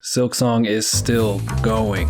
Silksong is still going.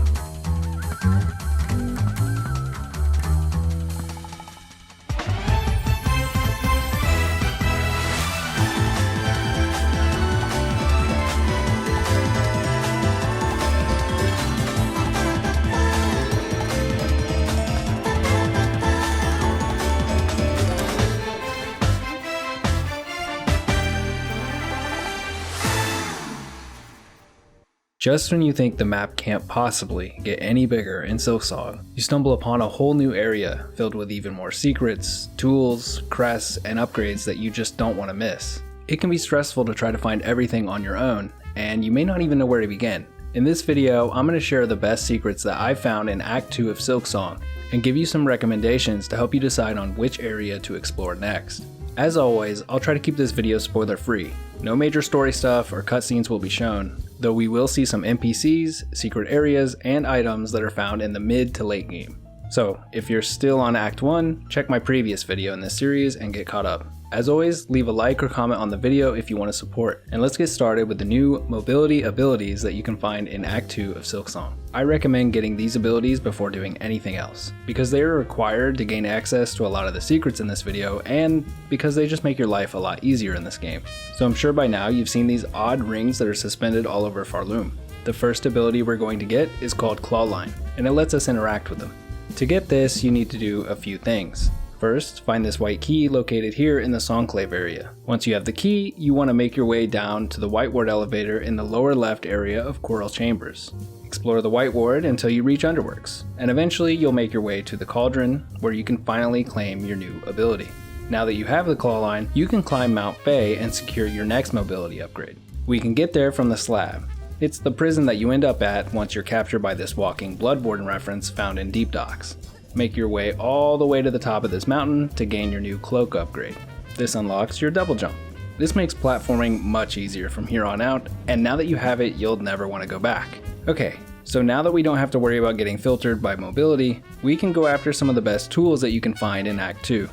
Just when you think the map can't possibly get any bigger in Silksong, you stumble upon a whole new area filled with even more secrets, tools, crests, and upgrades that you just don't want to miss. It can be stressful to try to find everything on your own, and you may not even know where to begin. In this video, I'm going to share the best secrets that I've found in Act 2 of Silksong, and give you some recommendations to help you decide on which area to explore next. As always, I'll try to keep this video spoiler free. No major story stuff or cutscenes will be shown, though we will see some NPCs, secret areas, and items that are found in the mid to late game. So, if you're still on Act 1, check my previous video in this series and get caught up. As always, leave a like or comment on the video if you want to support. And let's get started with the new mobility abilities that you can find in Act 2 of Silksong. I recommend getting these abilities before doing anything else, because they are required to gain access to a lot of the secrets in this video, and because they just make your life a lot easier in this game. So I'm sure by now you've seen these odd rings that are suspended all over Farloom. The first ability we're going to get is called Clawline, and it lets us interact with them. To get this, you need to do a few things. First, find this white key located here in the Songclave area. Once you have the key, you want to make your way down to the White Ward elevator in the lower left area of Coral Chambers. Explore the White Ward until you reach Underworks, and eventually you'll make your way to the Cauldron, where you can finally claim your new ability. Now that you have the Clawline, you can climb Mount Fae and secure your next mobility upgrade. We can get there from the slab. It's the prison that you end up at once you're captured by this walking Bloodborne reference found in Deep Docks. Make your way all the way to the top of this mountain to gain your new cloak upgrade. This unlocks your double jump. This makes platforming much easier from here on out, and now that you have it, you'll never want to go back. Okay, so now that we don't have to worry about getting filtered by mobility, we can go after some of the best tools that you can find in Act 2.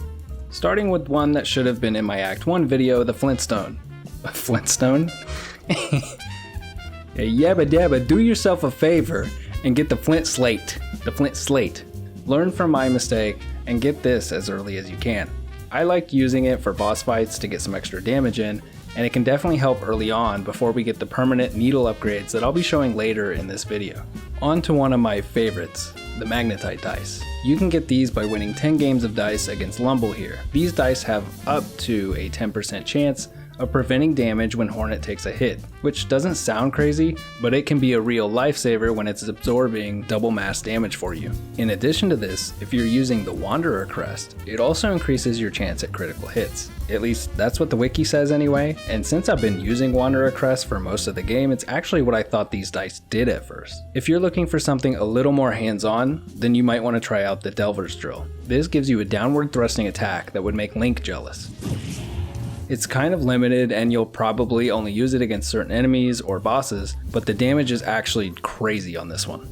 Starting with one that should have been in my Act 1 video, the Flintstone. A Flintstone? Hey, yabba dabba, do yourself a favor and get the Flint Slate. The Flint Slate. Learn from my mistake and get this as early as you can. I like using it for boss fights to get some extra damage in, and it can definitely help early on before we get the permanent needle upgrades that I'll be showing later in this video. On to one of my favorites, the Magnetite dice. You can get these by winning 10 games of dice against Lumble here. These dice have up to a 10% chance of preventing damage when Hornet takes a hit, which doesn't sound crazy, but it can be a real lifesaver when it's absorbing double mass damage for you. In addition to this, if you're using the Wanderer Crest, it also increases your chance at critical hits. At least that's what the wiki says anyway, and since I've been using Wanderer Crest for most of the game, it's actually what I thought these dice did at first. If you're looking for something a little more hands-on, then you might want to try out the Delver's Drill. This gives you a downward thrusting attack that would make Link jealous. It's kind of limited and you'll probably only use it against certain enemies or bosses, but the damage is actually crazy on this one.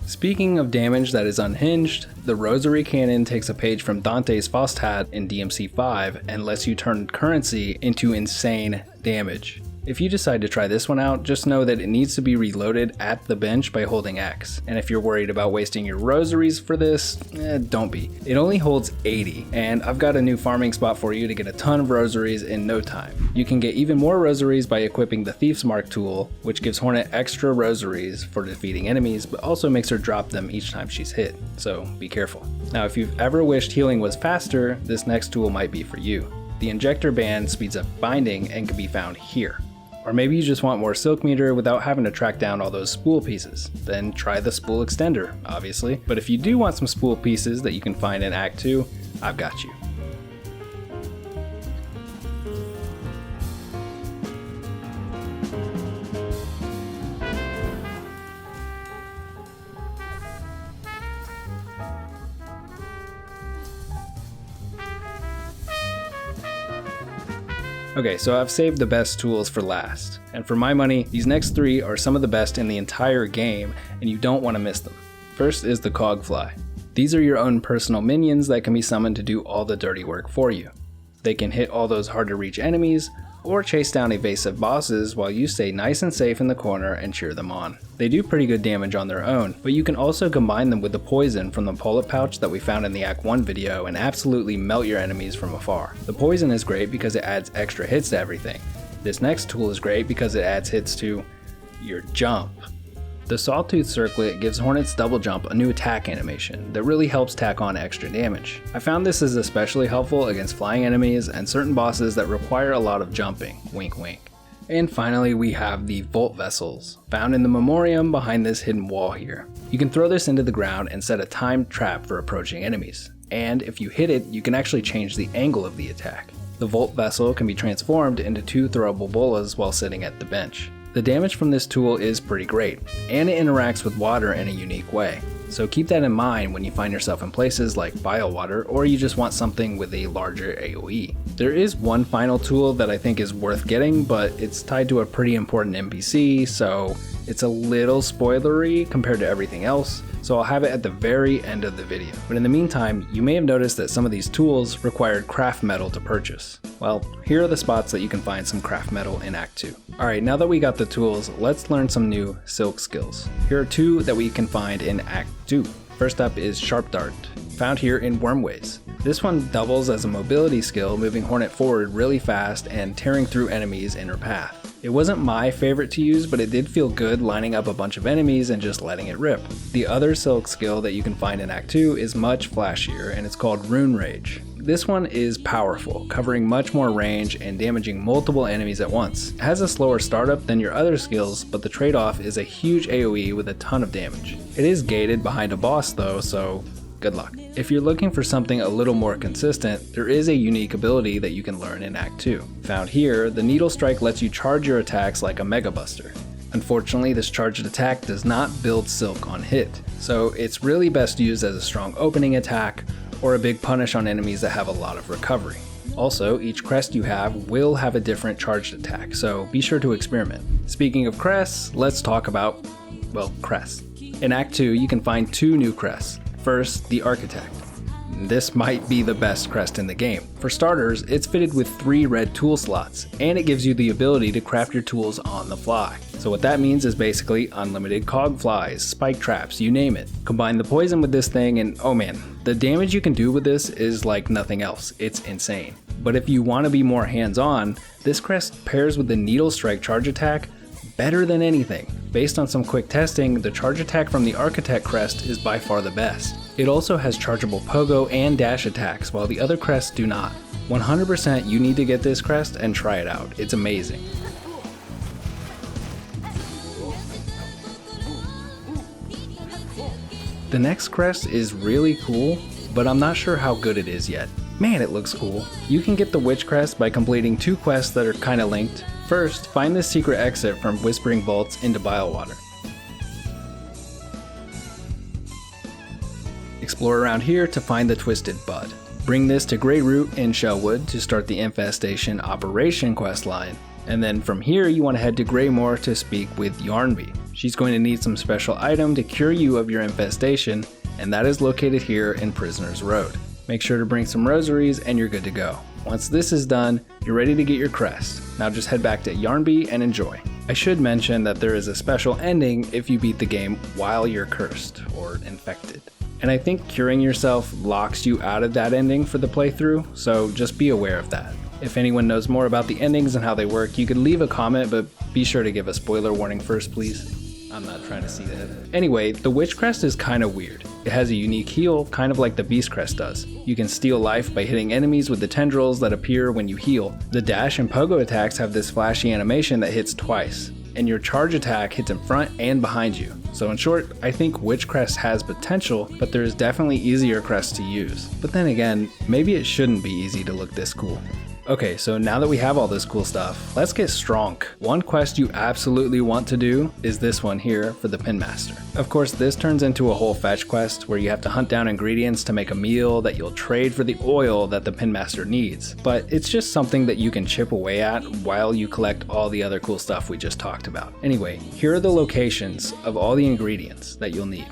Speaking of damage that is unhinged, the Rosary Cannon takes a page from Dante's Faust Hat in DMC 5 and lets you turn currency into insane damage. If you decide to try this one out, just know that it needs to be reloaded at the bench by holding X. And if you're worried about wasting your rosaries for this, don't be. It only holds 80, and I've got a new farming spot for you to get a ton of rosaries in no time. You can get even more rosaries by equipping the Thief's Mark tool, which gives Hornet extra rosaries for defeating enemies, but also makes her drop them each time she's hit, so be careful. Now if you've ever wished healing was faster, this next tool might be for you. The Injector Band speeds up binding and can be found here. Or maybe you just want more silk meter without having to track down all those spool pieces. Then try the spool extender, obviously. But if you do want some spool pieces that you can find in Act 2, I've got you. Okay, so I've saved the best tools for last, and for my money, these next three are some of the best in the entire game, and you don't want to miss them. First is the Cogfly. These are your own personal minions that can be summoned to do all the dirty work for you. They can hit all those hard to reach enemies, or chase down evasive bosses while you stay nice and safe in the corner and cheer them on. They do pretty good damage on their own, but you can also combine them with the poison from the pull-up pouch that we found in the Act 1 video and absolutely melt your enemies from afar. The poison is great because it adds extra hits to everything. This next tool is great because it adds hits to your jump. The Sawtooth Circlet gives Hornet's double jump a new attack animation that really helps tack on extra damage. I found this is especially helpful against flying enemies and certain bosses that require a lot of jumping, wink wink. And finally we have the Volt Vessels, found in the memoriam behind this hidden wall here. You can throw this into the ground and set a timed trap for approaching enemies, and if you hit it, you can actually change the angle of the attack. The Volt Vessel can be transformed into 2 throwable bolas while sitting at the bench. The damage from this tool is pretty great, and it interacts with water in a unique way. So keep that in mind when you find yourself in places like Biowater or you just want something with a larger AoE. There is one final tool that I think is worth getting, but it's tied to a pretty important NPC, so it's a little spoilery compared to everything else, so I'll have it at the very end of the video. But in the meantime, you may have noticed that some of these tools required craft metal to purchase. Well, here are the spots that you can find some craft metal in Act 2. Alright, now that we got the tools, let's learn some new silk skills. Here are 2 that we can find in Act 2. First up is Sharp Dart, found here in Wormways. This one doubles as a mobility skill, moving Hornet forward really fast and tearing through enemies in her path. It wasn't my favorite to use, but it did feel good lining up a bunch of enemies and just letting it rip. The other silk skill that you can find in Act 2 is much flashier, and it's called Rune Rage. This one is powerful, covering much more range and damaging multiple enemies at once. It has a slower startup than your other skills, but the trade-off is a huge AoE with a ton of damage. It is gated behind a boss though, so good luck. If you're looking for something a little more consistent, there is a unique ability that you can learn in Act 2. Found here, the Needle Strike lets you charge your attacks like a Mega Buster. Unfortunately, this charged attack does not build silk on hit, so it's really best used as a strong opening attack or a big punish on enemies that have a lot of recovery. Also, each crest you have will have a different charged attack, so be sure to experiment. Speaking of crests, let's talk about, well, crests. In Act 2, you can find 2 new crests. First, the Architect. This might be the best crest in the game. For starters, it's fitted with 3 red tool slots, and it gives you the ability to craft your tools on the fly. So what that means is basically unlimited cog flies, spike traps, you name it. Combine the poison with this thing and oh man, the damage you can do with this is like nothing else. It's insane. But if you want to be more hands-on, this crest pairs with the Needle Strike charge attack better than anything. Based on some quick testing, the charge attack from the Architect crest is by far the best. It also has chargeable pogo and dash attacks, while the other crests do not. 100% you need to get this crest and try it out. It's amazing. The next crest is really cool, but I'm not sure how good it is yet. Man, it looks cool. You can get the Witch Crest by completing 2 quests that are kinda linked. First, find the secret exit from Whispering Vaults into Biowater. Explore around here to find the Twisted Bud. Bring this to Greyroot in Shellwood to start the Infestation Operation questline. And then from here you want to head to Greymoor to speak with Yarnby. She's going to need some special item to cure you of your infestation, and that is located here in Prisoner's Road. Make sure to bring some rosaries and you're good to go. Once this is done, you're ready to get your crest. Now just head back to Yarnby and enjoy. I should mention that there is a special ending if you beat the game while you're cursed or infected. And I think curing yourself locks you out of that ending for the playthrough, so just be aware of that. If anyone knows more about the endings and how they work, you could leave a comment, but be sure to give a spoiler warning first, please. I'm not trying to see that. Anyway, the Witch Crest is kind of weird. It has a unique heal, kind of like the Beast Crest does. You can steal life by hitting enemies with the tendrils that appear when you heal. The dash and pogo attacks have this flashy animation that hits twice, and your charge attack hits in front and behind you. So in short, I think Witch Crest has potential, but there is definitely easier crests to use. But then again, maybe it shouldn't be easy to look this cool. Okay, so now that we have all this cool stuff, let's get strong. One quest you absolutely want to do is this one here for the Pinmaster. Of course, this turns into a whole fetch quest where you have to hunt down ingredients to make a meal that you'll trade for the oil that the Pinmaster needs. But it's just something that you can chip away at while you collect all the other cool stuff we just talked about. Anyway, here are the locations of all the ingredients that you'll need.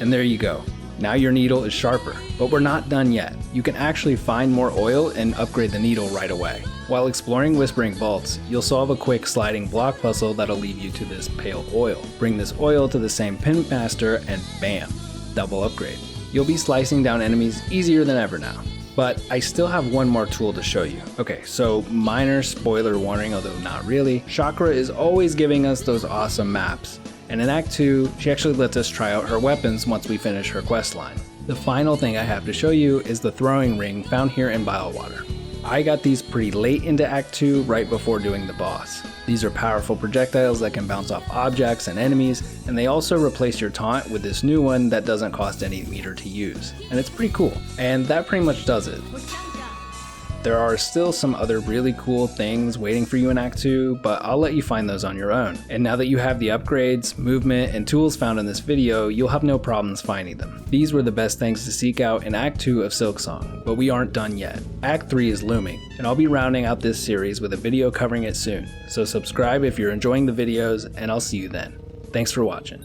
And there you go. Now your needle is sharper, but we're not done yet. You can actually find more oil and upgrade the needle right away. While exploring Whispering Vaults, you'll solve a quick sliding block puzzle that'll lead you to this pale oil. Bring this oil to the same Pimp Master and bam, double upgrade. You'll be slicing down enemies easier than ever now. But I still have one more tool to show you. Okay, so minor spoiler warning, although not really. Chakra is always giving us those awesome maps. And in Act 2, she actually lets us try out her weapons once we finish her quest line. The final thing I have to show you is the throwing ring found here in Bilewater. I got these pretty late into Act 2, right before doing the boss. These are powerful projectiles that can bounce off objects and enemies, and they also replace your taunt with this new one that doesn't cost any meter to use. And it's pretty cool. And that pretty much does it. There are still some other really cool things waiting for you in Act 2, but I'll let you find those on your own. And now that you have the upgrades, movement, and tools found in this video, you'll have no problems finding them. These were the best things to seek out in Act 2 of Silksong, but we aren't done yet. Act 3 is looming, and I'll be rounding out this series with a video covering it soon. So subscribe if you're enjoying the videos, and I'll see you then. Thanks for watching.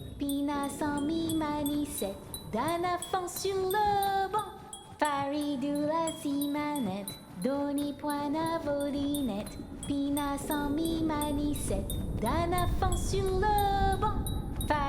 Doni poina volinette, Pina sans mi manicette, d'un affant sur le banc.